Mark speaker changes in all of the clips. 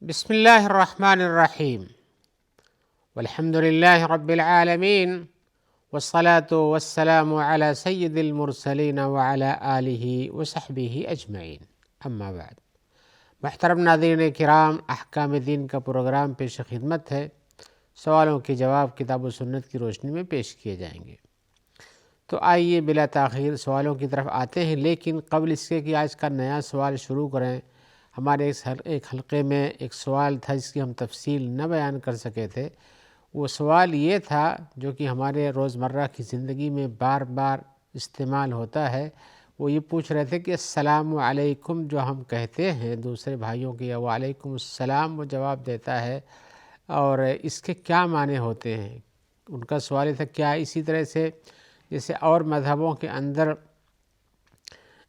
Speaker 1: بسم الله الرحمن الرحيم والحمد لله رب العالمين والصلاة والسلام على سيد المرسلين وعلى آله وصحبه اجمعین اما بعد۔ محترم ناظرین کرام، احکام دین کا پروگرام پیش خدمت ہے۔ سوالوں کے جواب کتاب و سنت کی روشنی میں پیش کیے جائیں گے، تو آئیے بلا تاخیر سوالوں کی طرف آتے ہیں۔ لیکن قبل اس کے کہ آج کا نیا سوال شروع کریں، ہمارے ایک حلقے میں ایک سوال تھا جس کی ہم تفصیل نہ بیان کر سکے تھے۔ وہ سوال یہ تھا جو کہ ہمارے روزمرہ کی زندگی میں بار بار استعمال ہوتا ہے۔ وہ یہ پوچھ رہے تھے کہ السلام علیکم جو ہم کہتے ہیں دوسرے بھائیوں کی، یا وعلیکم السلام وہ جواب دیتا ہے، اور اس کے کیا معنی ہوتے ہیں۔ ان کا سوال یہ تھا کیا اسی طرح سے جیسے اور مذہبوں کے اندر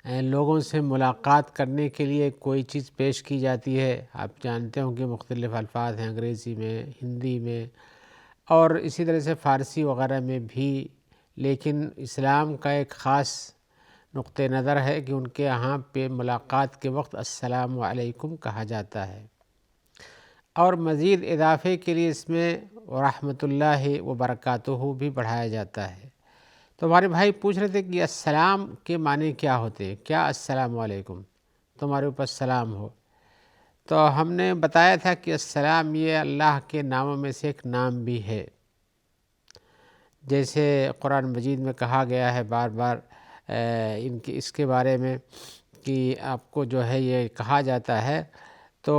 Speaker 1: لوگوں سے ملاقات کرنے کے لیے کوئی چیز پیش کی جاتی ہے، آپ جانتے ہوں کہ مختلف الفاظ ہیں انگریزی میں، ہندی میں، اور اسی طرح سے فارسی وغیرہ میں بھی، لیکن اسلام کا ایک خاص نقطہ نظر ہے کہ ان کے یہاں پہ ملاقات کے وقت السلام علیکم کہا جاتا ہے، اور مزید اضافے کے لیے اس میں ورحمۃ اللہ وبرکاتہ بھی بڑھایا جاتا ہے۔ تو ہمارے بھائی پوچھ رہے تھے کہ السلام کے معنی کیا ہوتے ہیں، کیا السلام علیکم تمہارے اوپر سلام ہو۔ تو ہم نے بتایا تھا کہ السلام یہ اللہ کے ناموں میں سے ایک نام بھی ہے، جیسے قرآن مجید میں کہا گیا ہے بار بار اس کے بارے میں کہ آپ کو جو ہے یہ کہا جاتا ہے، تو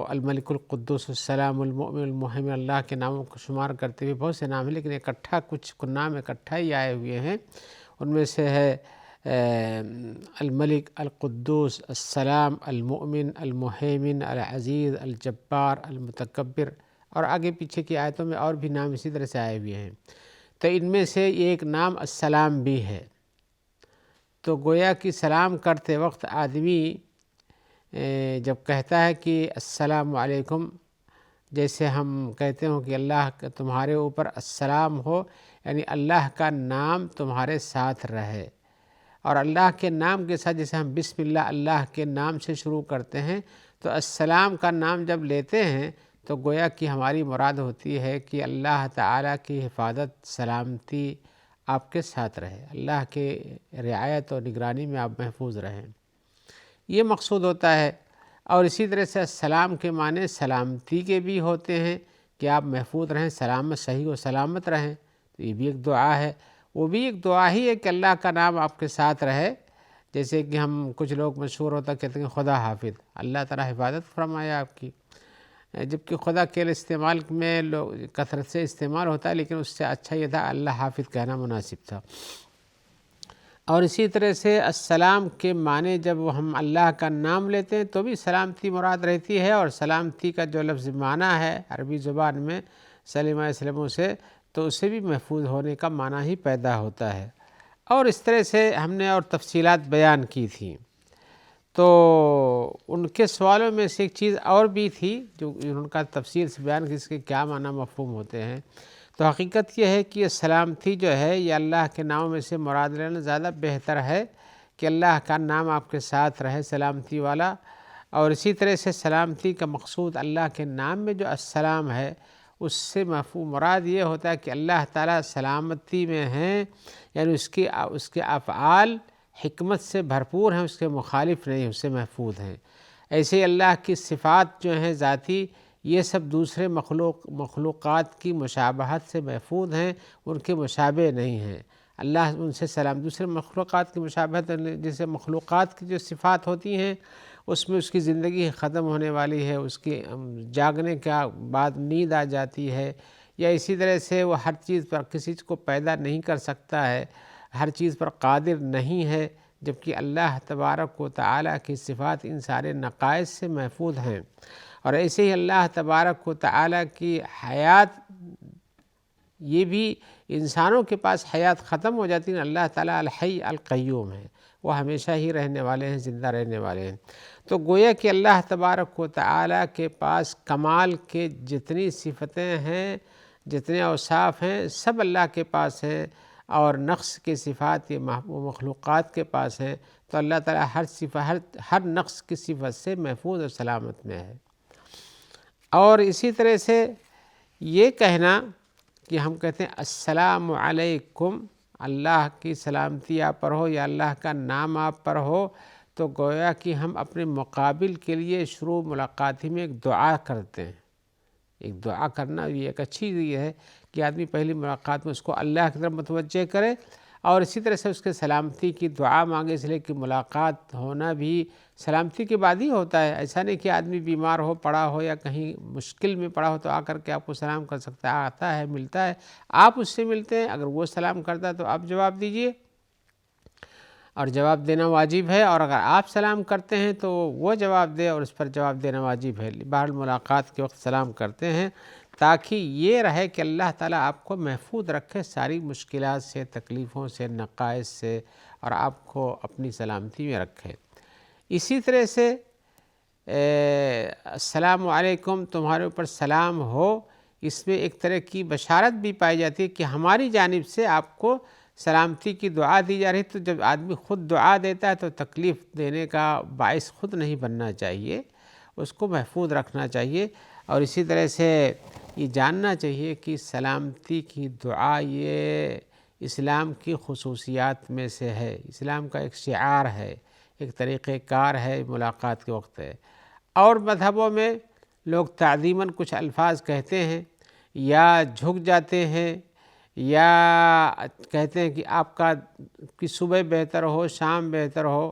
Speaker 1: الملک القدوس السلام المؤمن المہیمن، اللہ کے ناموں کو شمار کرتے ہوئے بہت سے نام ہیں، لیکن اکٹھا کچھ نام اکٹھا ہی آئے ہوئے ہیں۔ ان میں سے ہے الملک، القدوس، السلام، المؤمن، المہیمن، العزیز، الجبار، المتکبر، اور آگے پیچھے کی آیتوں میں اور بھی نام اسی طرح سے آئے ہوئے ہیں۔ تو ان میں سے ایک نام السلام بھی ہے۔ تو گویا کہ سلام کرتے وقت آدمی جب کہتا ہے کہ السلام علیکم، جیسے ہم کہتے ہوں کہ اللہ کا تمہارے اوپر السلام ہو، یعنی اللہ کا نام تمہارے ساتھ رہے، اور اللہ کے نام کے ساتھ جیسے ہم بسم اللہ اللہ کے نام سے شروع کرتے ہیں، تو السلام کا نام جب لیتے ہیں تو گویا کہ ہماری مراد ہوتی ہے کہ اللہ تعالیٰ کی حفاظت سلامتی آپ کے ساتھ رہے، اللہ کے رعایت اور نگرانی میں آپ محفوظ رہیں، یہ مقصود ہوتا ہے۔ اور اسی طرح سے السلام کے معنی سلامتی کے بھی ہوتے ہیں کہ آپ محفوظ رہیں، سلامت، صحیح و سلامت رہیں، تو یہ بھی ایک دعا ہے۔ وہ بھی ایک دعا ہی ہے کہ اللہ کا نام آپ کے ساتھ رہے، جیسے کہ ہم کچھ لوگ مشہور ہوتا کہتے ہیں خدا حافظ، اللہ تعالیٰ حفاظت فرمائے آپ کی، جبکہ خدا کے استعمال میں لوگ کثرت سے استعمال ہوتا ہے، لیکن اس سے اچھا یہ تھا اللہ حافظ کہنا مناسب تھا۔ اور اسی طرح سے السلام کے معنی جب ہم اللہ کا نام لیتے ہیں تو بھی سلامتی مراد رہتی ہے، اور سلامتی کا جو لفظ معنی ہے عربی زبان میں سلم اسلموں سے، تو اسے بھی محفوظ ہونے کا معنی ہی پیدا ہوتا ہے۔ اور اس طرح سے ہم نے اور تفصیلات بیان کی تھیں۔ تو ان کے سوالوں میں سے ایک چیز اور بھی تھی جو ان کا تفصیل سے بیان کی، اس کے کیا معنی مفہوم ہوتے ہیں۔ تو حقیقت یہ ہے کہ یہ سلامتی جو ہے یہ اللہ کے ناموں میں سے مراد لینا زیادہ بہتر ہے کہ اللہ کا نام آپ کے ساتھ رہے سلامتی والا، اور اسی طرح سے سلامتی کا مقصود اللہ کے نام میں جو السلام ہے اس سے مفہوم مراد یہ ہوتا ہے کہ اللہ تعالیٰ سلامتی میں ہیں، یعنی اس کے افعال حکمت سے بھرپور ہیں، اس کے مخالف نہیں، اس سے محفوظ ہیں۔ ایسے ہی اللہ کی صفات جو ہیں ذاتی، یہ سب دوسرے مخلوقات کی مشابہت سے محفوظ ہیں، ان کے مشابہ نہیں ہیں۔ اللہ ان سے دوسرے مخلوقات کی مشابہت، جیسے مخلوقات کی جو صفات ہوتی ہیں اس میں اس کی زندگی ختم ہونے والی ہے، اس کی جاگنے کے بعد نیند آ جاتی ہے، یا اسی طرح سے وہ ہر چیز پر کسی چیز کو پیدا نہیں کر سکتا ہے، ہر چیز پر قادر نہیں ہے، جبکہ اللہ تبارک و تعالیٰ کی صفات ان سارے نقائص سے محفوظ ہیں۔ اور ایسے ہی اللہ تبارک و تعالیٰ کی حیات، یہ بھی انسانوں کے پاس حیات ختم ہو جاتی ہے، اللہ تعالیٰ الحی القیوم ہے، وہ ہمیشہ ہی رہنے والے ہیں، زندہ رہنے والے ہیں۔ تو گویا کہ اللہ تبارک و تعالیٰ کے پاس کمال کے جتنی صفتیں ہیں، جتنے اوصاف ہیں، سب اللہ کے پاس ہیں، اور نقص کی صفات یہ مخلوقات کے پاس ہیں، تو اللہ تعالیٰ ہر نقص کی صفت سے محفوظ اور سلامت میں ہے۔ اور اسی طرح سے یہ کہنا کہ ہم کہتے ہیں السلام علیکم، اللہ کی سلامتی آپ پر ہو یا اللہ کا نام آپ پر ہو، تو گویا کہ ہم اپنے مقابل کے لیے شروع ملاقات ہی میں ایک دعا کرتے ہیں۔ ایک دعا کرنا بھی ایک اچھی یہ ہے کہ آدمی پہلی ملاقات میں اس کو اللہ کی طرف متوجہ کرے، اور اسی طرح سے اس کے سلامتی کی دعا مانگے، اس لیے کہ ملاقات ہونا بھی سلامتی کے بعد ہی ہوتا ہے۔ ایسا نہیں کہ آدمی بیمار ہو پڑا ہو یا کہیں مشکل میں پڑا ہو تو آ کر کے آپ کو سلام کر سکتا ہے، آتا ہے ملتا ہے، آپ اس سے ملتے ہیں، اگر وہ سلام کرتا ہے تو آپ جواب دیجئے، اور جواب دینا واجب ہے، اور اگر آپ سلام کرتے ہیں تو وہ جواب دے اور اس پر جواب دینا واجب ہے۔ بہر ملاقات کے وقت سلام کرتے ہیں تاکہ یہ رہے کہ اللہ تعالیٰ آپ کو محفوظ رکھے ساری مشکلات سے، تکلیفوں سے، نقائص سے، اور آپ کو اپنی سلامتی میں رکھے۔ اسی طرح سے السلام علیکم، تمہارے اوپر سلام ہو، اس میں ایک طرح کی بشارت بھی پائی جاتی ہے کہ ہماری جانب سے آپ کو سلامتی کی دعا دی جا رہی ہے۔ تو جب آدمی خود دعا دیتا ہے تو تکلیف دینے کا باعث خود نہیں بننا چاہیے، اس کو محفوظ رکھنا چاہیے، اور اسی طرح سے یہ جاننا چاہیے کہ سلامتی کی دعا یہ اسلام کی خصوصیات میں سے ہے، اسلام کا ایک شعار ہے، ایک طریقہ کار ہے، ملاقات کے وقت ہے۔ اور مذہبوں میں لوگ تعظیماً کچھ الفاظ کہتے ہیں یا جھک جاتے ہیں یا کہتے ہیں کہ آپ کا کہ صبح بہتر ہو، شام بہتر ہو،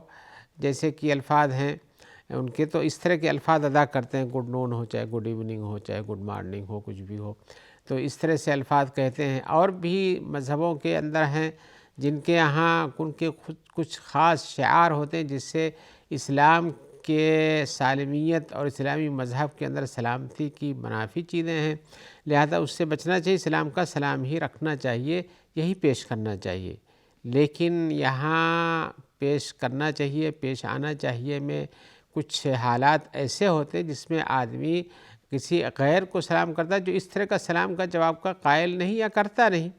Speaker 1: جیسے کہ الفاظ ہیں ان کے، تو اس طرح کے الفاظ ادا کرتے ہیں، گڈ نون ہو، چاہے گڈ ایوننگ ہو، چاہے گڈ مارننگ ہو، کچھ بھی ہو، تو اس طرح سے الفاظ کہتے ہیں۔ اور بھی مذہبوں کے اندر ہیں جن کے یہاں ان کے کچھ خاص شعار ہوتے ہیں جس سے اسلام کے سالمیت اور اسلامی مذہب کے اندر سلامتی کی منافی چیزیں ہیں، لہذا اس سے بچنا چاہیے، اسلام کا سلام ہی رکھنا چاہیے، یہی پیش کرنا چاہیے۔ لیکن یہاں پیش کرنا چاہیے، پیش آنا چاہیے میں کچھ حالات ایسے ہوتے ہیں جس میں آدمی کسی غیر کو سلام کرتا ہے جو اس طرح کا سلام کا جواب کا قائل نہیں یا کرتا نہیں۔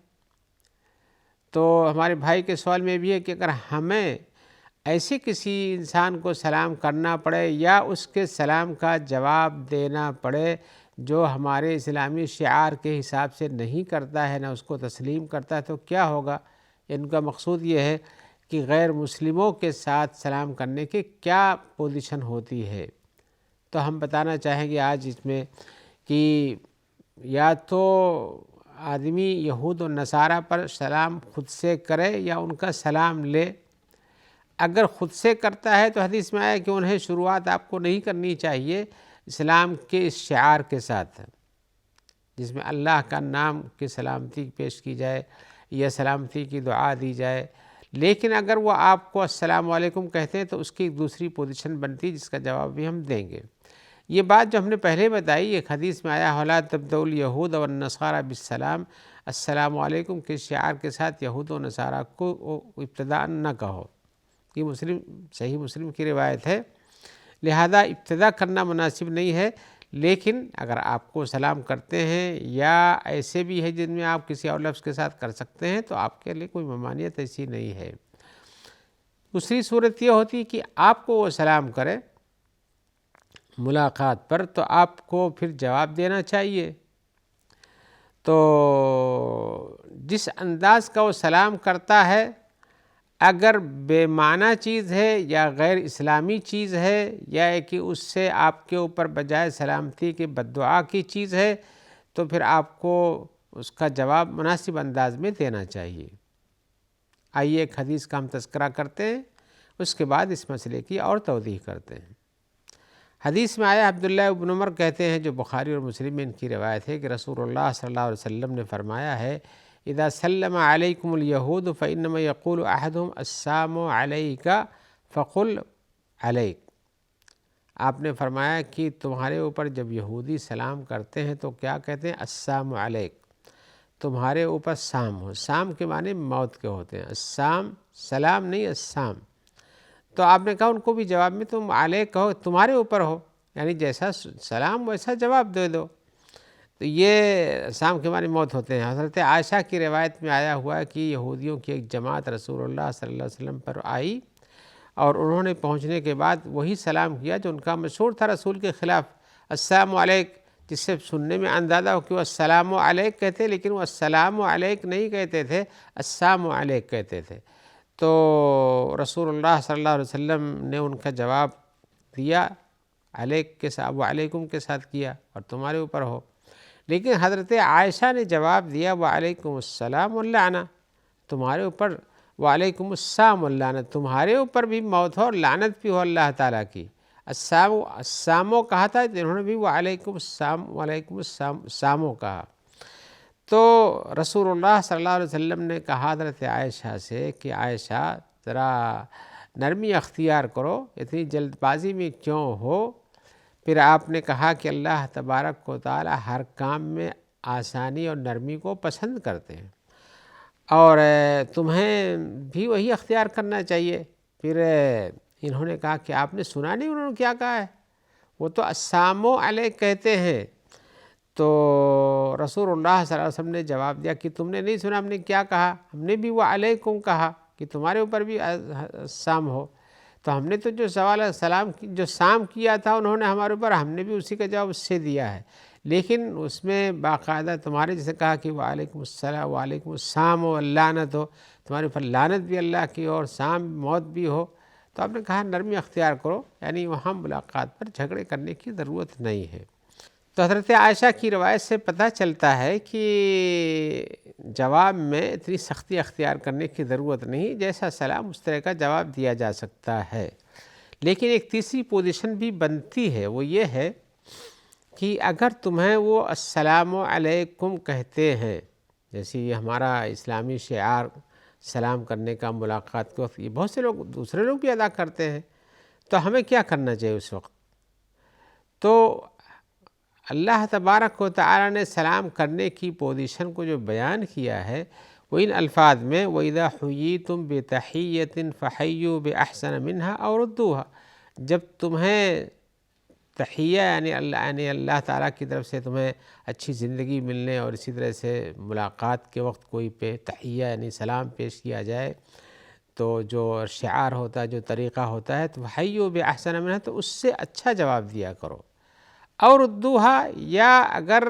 Speaker 1: تو ہمارے بھائی کے سوال میں بھی ہے کہ اگر ہمیں ایسے کسی انسان کو سلام کرنا پڑے یا اس کے سلام کا جواب دینا پڑے جو ہمارے اسلامی شعار کے حساب سے نہیں کرتا ہے، نہ اس کو تسلیم کرتا ہے، تو کیا ہوگا؟ ان کا مقصود یہ ہے کہ غیر مسلموں کے ساتھ سلام کرنے کی کیا پوزیشن ہوتی ہے۔ تو ہم بتانا چاہیں گے آج اس میں کہ یا تو آدمی یہود و نصارہ پر سلام خود سے کرے یا ان کا سلام لے۔ اگر خود سے کرتا ہے تو حدیث میں آیا کہ انہیں شروعات آپ کو نہیں کرنی چاہیے اسلام کے اس شعار کے ساتھ جس میں اللہ کا نام کی سلامتی پیش کی جائے یا سلامتی کی دعا دی جائے، لیکن اگر وہ آپ کو السلام علیکم کہتے ہیں تو اس کی ایک دوسری پوزیشن بنتی جس کا جواب بھی ہم دیں گے۔ یہ بات جو ہم نے پہلے بتائی، ایک حدیث میں آیا وَلَا تَبْدَؤُوا الْيَهُودَ وَالنَّصَارَى بِالسَّلَامِ، السلام علیکم کے شعار کے ساتھ یہود و نصارہ کو ابتداء نہ کہو۔ یہ صحیح مسلم کی روایت ہے، لہذا ابتدا کرنا مناسب نہیں ہے، لیکن اگر آپ کو سلام کرتے ہیں یا ایسے بھی ہے جن میں آپ کسی اور لفظ کے ساتھ کر سکتے ہیں تو آپ کے لیے کوئی ممانعت ایسی نہیں ہے۔ دوسری صورت یہ ہوتی ہے کہ آپ کو وہ سلام کرے ملاقات پر تو آپ کو پھر جواب دینا چاہیے۔ تو جس انداز کا وہ سلام کرتا ہے، اگر بے معنی چیز ہے یا غیر اسلامی چیز ہے یا کہ اس سے آپ کے اوپر بجائے سلامتی کے بد دعا کی چیز ہے تو پھر آپ کو اس کا جواب مناسب انداز میں دینا چاہیے۔ آئیے ایک حدیث کا ہم تذکرہ کرتے ہیں، اس کے بعد اس مسئلے کی اور توضیح کرتے ہیں۔ حدیث میں آیا عبداللہ ابن عمر کہتے ہیں، جو بخاری اور مسلم میں ان کی روایت ہے، کہ رسول اللہ صلی اللہ علیہ وسلم نے فرمایا ہے اذا سلم علیکم الیہود فانما یقول احدهم السلام علیک فقل علیک۔ آپ نے فرمایا کہ تمہارے اوپر جب یہودی سلام کرتے ہیں تو کیا کہتے ہیں؟ السلام علیک، تمہارے اوپر سام ہو۔ سام کے معنی موت کے ہوتے ہیں، السام سلام نہیں، السام۔ تو آپ نے کہا ان کو بھی جواب میں تم علیک کہو، تمہارے اوپر ہو، یعنی جیسا سلام ویسا جواب دے دو۔ تو یہ سام کے معنی موت ہوتے ہیں۔ حضرت عائشہ کی روایت میں آیا ہوا ہے کہ یہودیوں کی ایک جماعت رسول اللہ صلی اللہ علیہ وسلم پر آئی اور انہوں نے پہنچنے کے بعد وہی سلام کیا جو ان کا مشہور تھا رسول کے خلاف، السلام علیک، جس سے سننے میں اندازہ ہو کہ وہ السلام علیک کہتے، لیکن وہ السلام علیک نہیں کہتے تھے، السلام علیک کہتے تھے۔ تو رسول اللہ صلی اللہ علیہ وسلم نے ان کا جواب دیا، علیک کے ساتھ، وعلیکم کے ساتھ کیا اور تمہارے اوپر ہو۔ لیکن حضرت عائشہ نے جواب دیا وعلیکم السلام واللعنہ، تمہارے اوپر، وعلیکم السلام واللعنہ، تمہارے اوپر بھی موت ہو اور لعنت بھی ہو اللہ تعالیٰ کی۔ السلامو کہا تھا، انہوں نے بھی وعلیکم السلام، وعلیکم السلام، السلامو کہا۔ تو رسول اللہ صلی اللہ علیہ وسلم نے کہا حضرت عائشہ سے کہ عائشہ ذرا نرمی اختیار کرو، اتنی جلد بازی میں کیوں ہو؟ پھر آپ نے کہا کہ اللہ تبارک و تعالی ہر کام میں آسانی اور نرمی کو پسند کرتے ہیں، اور تمہیں بھی وہی اختیار کرنا چاہیے۔ پھر انہوں نے کہا کہ آپ نے سنا نہیں انہوں نے کیا کہا ہے؟ وہ تو السلام علیک کہتے ہیں۔ تو رسول اللہ صلی اللہ علیہ وسلم نے جواب دیا کہ تم نے نہیں سنا ہم نے کیا کہا؟ ہم نے بھی وعلیکم کہا کہ تمہارے اوپر بھی السلام ہو۔ تو ہم نے تو جو سوال سلام جو سام کیا تھا انہوں نے ہمارے اوپر، ہم نے بھی اسی کا جواب اس سے دیا ہے، لیکن اس میں باقاعدہ تمہارے جیسے کہا کہ وعلیکم السلام، وعلیکم السلام و اللعنت ہو، تمہارے اوپر لعنت بھی اللہ کی اور سام موت بھی ہو۔ تو آپ نے کہا نرمی اختیار کرو، یعنی وہاں ملاقات پر جھگڑے کرنے کی ضرورت نہیں ہے۔ تو حضرت عائشہ کی روایت سے پتہ چلتا ہے کہ جواب میں اتنی سختی اختیار کرنے کی ضرورت نہیں، جیسا سلام اس طرح کا جواب دیا جا سکتا ہے۔ لیکن ایک تیسری پوزیشن بھی بنتی ہے، وہ یہ ہے کہ اگر تمہیں وہ السلام علیکم کہتے ہیں، جیسے یہ ہمارا اسلامی شعار سلام کرنے کا ملاقات کے وقت، یہ بہت سے لوگ دوسرے لوگ بھی ادا کرتے ہیں، تو ہمیں کیا کرنا چاہیے اس وقت؟ تو اللہ تبارک و تعالی نے سلام کرنے کی پوزیشن کو جو بیان کیا ہے وہ ان الفاظ میں وَإِذَا حُيِّيتُم بِتَحِيَّةٍ فَحَيُّوا بِأَحْسَنَ مِنْهَا أَوْ رُدُّوهَا، جب تمہیں تحیہ یعنی اللہ تعالیٰ کی طرف سے تمہیں اچھی زندگی ملنے اور اسی طرح سے ملاقات کے وقت کوئی تحیہ یعنی سلام پیش کیا جائے، تو جو شعار ہوتا ہے، جو طریقہ ہوتا ہے، تو فَحَيُّوا بِأَحْسَنَ مِنْهَا، تو اس سے اچھا جواب دیا کرو۔ اور ردوہا، یا اگر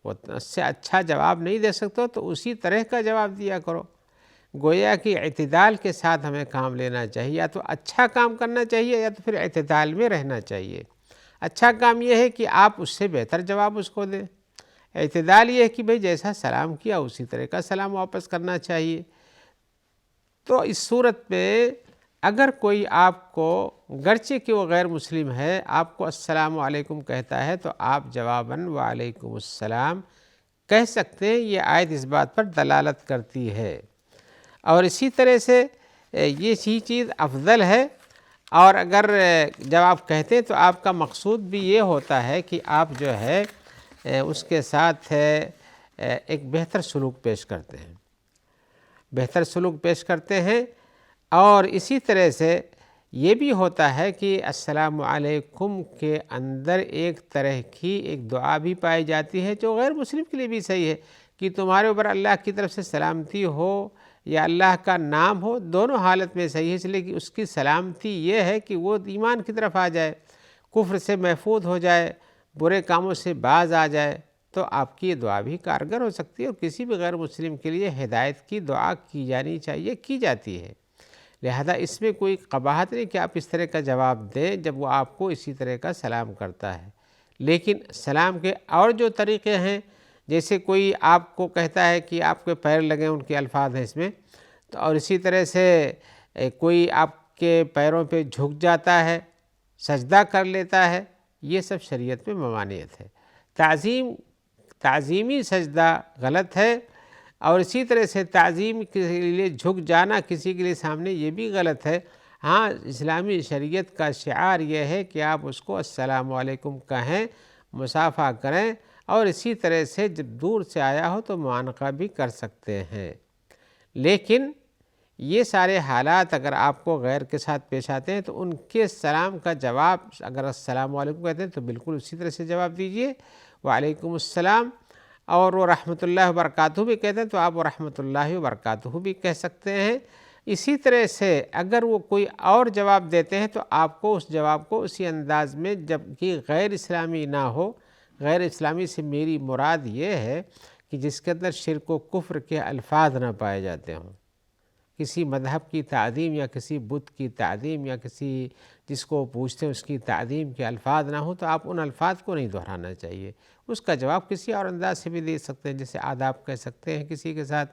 Speaker 1: وہ اس سے اچھا جواب نہیں دے سکتے تو اسی طرح کا جواب دیا کرو۔ گویا کہ اعتدال کے ساتھ ہمیں کام لینا چاہیے، یا تو اچھا کام کرنا چاہیے یا تو پھر اعتدال میں رہنا چاہیے۔ اچھا کام یہ ہے کہ آپ اس سے بہتر جواب اس کو دیں، اعتدال یہ ہے کہ بھئی جیسا سلام کیا اسی طرح کا سلام واپس کرنا چاہیے۔ تو اس صورت میں اگر کوئی آپ کو، گرچہ کہ وہ غیر مسلم ہے، آپ کو السلام علیکم کہتا ہے، تو آپ جواباً وعلیکم السلام کہہ سکتے ہیں۔ یہ آیت اس بات پر دلالت کرتی ہے، اور اسی طرح سے یہ چیز افضل ہے۔ اور اگر جب آپ کہتے ہیں تو آپ کا مقصود بھی یہ ہوتا ہے کہ آپ جو ہے اس کے ساتھ ایک بہتر سلوک پیش کرتے ہیں، بہتر سلوک پیش کرتے ہیں۔ اور اسی طرح سے یہ بھی ہوتا ہے کہ السلام علیکم کے اندر ایک طرح کی ایک دعا بھی پائی جاتی ہے جو غیر مسلم کے لیے بھی صحیح ہے، کہ تمہارے اوپر اللہ کی طرف سے سلامتی ہو یا اللہ کا نام ہو، دونوں حالت میں صحیح ہے، اس لیے کہ اس کی سلامتی یہ ہے کہ وہ ایمان کی طرف آ جائے، کفر سے محفوظ ہو جائے، برے کاموں سے باز آ جائے، تو آپ کی یہ دعا بھی کارگر ہو سکتی ہے، اور کسی بھی غیر مسلم کے لیے ہدایت کی دعا کی جانی چاہیے، کی جاتی ہے۔ لہذا اس میں کوئی قباحت نہیں کہ آپ اس طرح کا جواب دیں جب وہ آپ کو اسی طرح کا سلام کرتا ہے۔ لیکن سلام کے اور جو طریقے ہیں، جیسے کوئی آپ کو کہتا ہے کہ آپ کے پیر لگیں، ان کے الفاظ ہیں اس میں، تو اور اسی طرح سے کوئی آپ کے پیروں پہ جھک جاتا ہے، سجدہ کر لیتا ہے، یہ سب شریعت میں ممانعت ہے۔ تعظیمی سجدہ غلط ہے، اور اسی طرح سے تعظیم کے لیے جھک جانا کسی کے لیے سامنے، یہ بھی غلط ہے۔ ہاں، اسلامی شریعت کا شعار یہ ہے کہ آپ اس کو السلام علیکم کہیں، مصافحہ کریں، اور اسی طرح سے جب دور سے آیا ہو تو معانقہ بھی کر سکتے ہیں۔ لیکن یہ سارے حالات اگر آپ کو غیر کے ساتھ پیش آتے ہیں تو ان کے سلام کا جواب، اگر السلام علیکم کہتے ہیں تو بالکل اسی طرح سے جواب دیجئے، وعلیکم السلام۔ اور وہ رحمۃ اللہ وبرکاتہ بھی کہتے ہیں تو آپ وہ رحمۃ اللہ وبرکاتہ بھی کہہ سکتے ہیں۔ اسی طرح سے اگر وہ کوئی اور جواب دیتے ہیں تو آپ کو اس جواب کو اسی انداز میں، جب کہ غیر اسلامی نہ ہو، غیر اسلامی سے میری مراد یہ ہے کہ جس کے اندر شرک و کفر کے الفاظ نہ پائے جاتے ہوں، کسی مذہب کی تعظیم یا کسی بت کی تعظیم یا کسی جس کو پوچھتے ہیں اس کی تعظیم کے الفاظ نہ ہوں، تو آپ ان الفاظ کو نہیں دہرانا چاہیے۔ اس کا جواب کسی اور انداز سے بھی دے سکتے ہیں، جیسے آداب کہہ سکتے ہیں کسی کے ساتھ،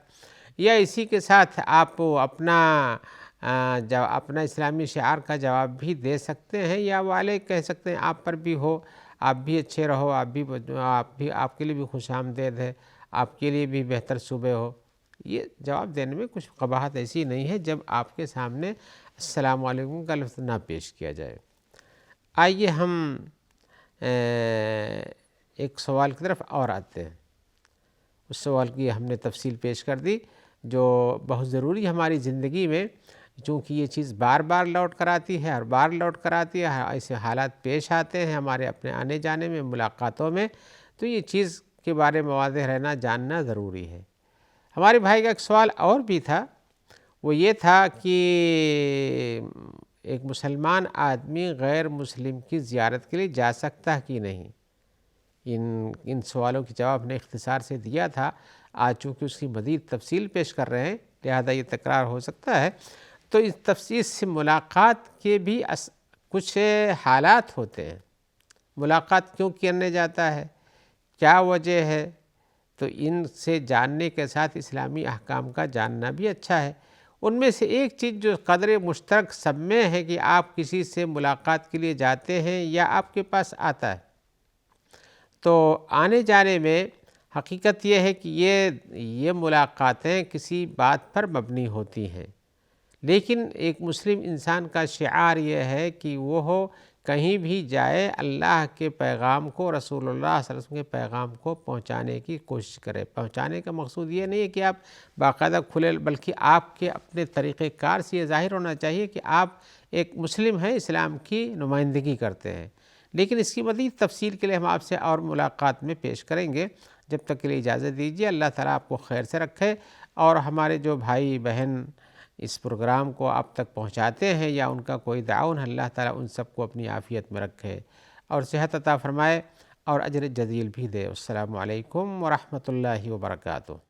Speaker 1: یا اسی کے ساتھ آپ اپنا اسلامی شعار کا جواب بھی دے سکتے ہیں، یا والے کہہ سکتے ہیں آپ پر بھی ہو، آپ بھی اچھے رہو، آپ کے لیے بھی خوش آمدید ہے، آپ کے لیے بھی بہتر صبح ہو۔ یہ جواب دینے میں کچھ قباحت ایسی نہیں ہے جب آپ کے سامنے السلام علیکم کا لفظ نہ پیش کیا جائے۔ آئیے ہم ایک سوال کی طرف اور آتے ہیں۔ اس سوال کی ہم نے تفصیل پیش کر دی جو بہت ضروری ہے ہماری زندگی میں، چونکہ یہ چیز بار بار لوٹ کر آتی ہے اور بار لوٹ کر آتی ہے، ایسے حالات پیش آتے ہیں ہمارے اپنے آنے جانے میں، ملاقاتوں میں، تو یہ چیز کے بارے میں واضح رہنا جاننا ضروری ہے۔ ہمارے بھائی کا ایک سوال اور بھی تھا، وہ یہ تھا کہ ایک مسلمان آدمی غیر مسلم کی زیارت کے لیے جا سکتا ہے کہ نہیں؟ ان سوالوں کی جواب نے اختصار سے دیا تھا، آج چونکہ اس کی مزید تفصیل پیش کر رہے ہیں لہذا یہ تکرار ہو سکتا ہے۔ تو اس تفصیل سے ملاقات کے بھی کچھ حالات ہوتے ہیں، ملاقات کیوں کرنے جاتا ہے، کیا وجہ ہے، تو ان سے جاننے کے ساتھ اسلامی احکام کا جاننا بھی اچھا ہے۔ ان میں سے ایک چیز جو قدر مشترک سب میں ہے کہ آپ کسی سے ملاقات کے لیے جاتے ہیں یا آپ کے پاس آتا ہے، تو آنے جانے میں حقیقت یہ ہے کہ یہ ملاقاتیں کسی بات پر مبنی ہوتی ہیں، لیکن ایک مسلم انسان کا شعار یہ ہے کہ وہ کہیں بھی جائے اللہ کے پیغام کو، رسول اللہ صلی اللہ علیہ وسلم کے پیغام کو پہنچانے کی کوشش کرے۔ پہنچانے کا مقصود یہ نہیں ہے کہ آپ باقاعدہ کھلے، بلکہ آپ کے اپنے طریقہ کار سے یہ ظاہر ہونا چاہیے کہ آپ ایک مسلم ہیں، اسلام کی نمائندگی کرتے ہیں۔ لیکن اس کی مزید تفصیل کے لیے ہم آپ سے اور ملاقات میں پیش کریں گے۔ جب تک کے لیے اجازت دیجیے، اللہ تعالیٰ آپ کو خیر سے رکھے، اور ہمارے جو بھائی بہن اس پروگرام کو آپ تک پہنچاتے ہیں یا ان کا کوئی تعاون، اللہ تعالیٰ ان سب کو اپنی عافیت میں رکھے اور صحت عطا فرمائے اور اجر جزیل بھی دے۔ السلام علیکم ورحمۃ اللہ وبرکاتہ۔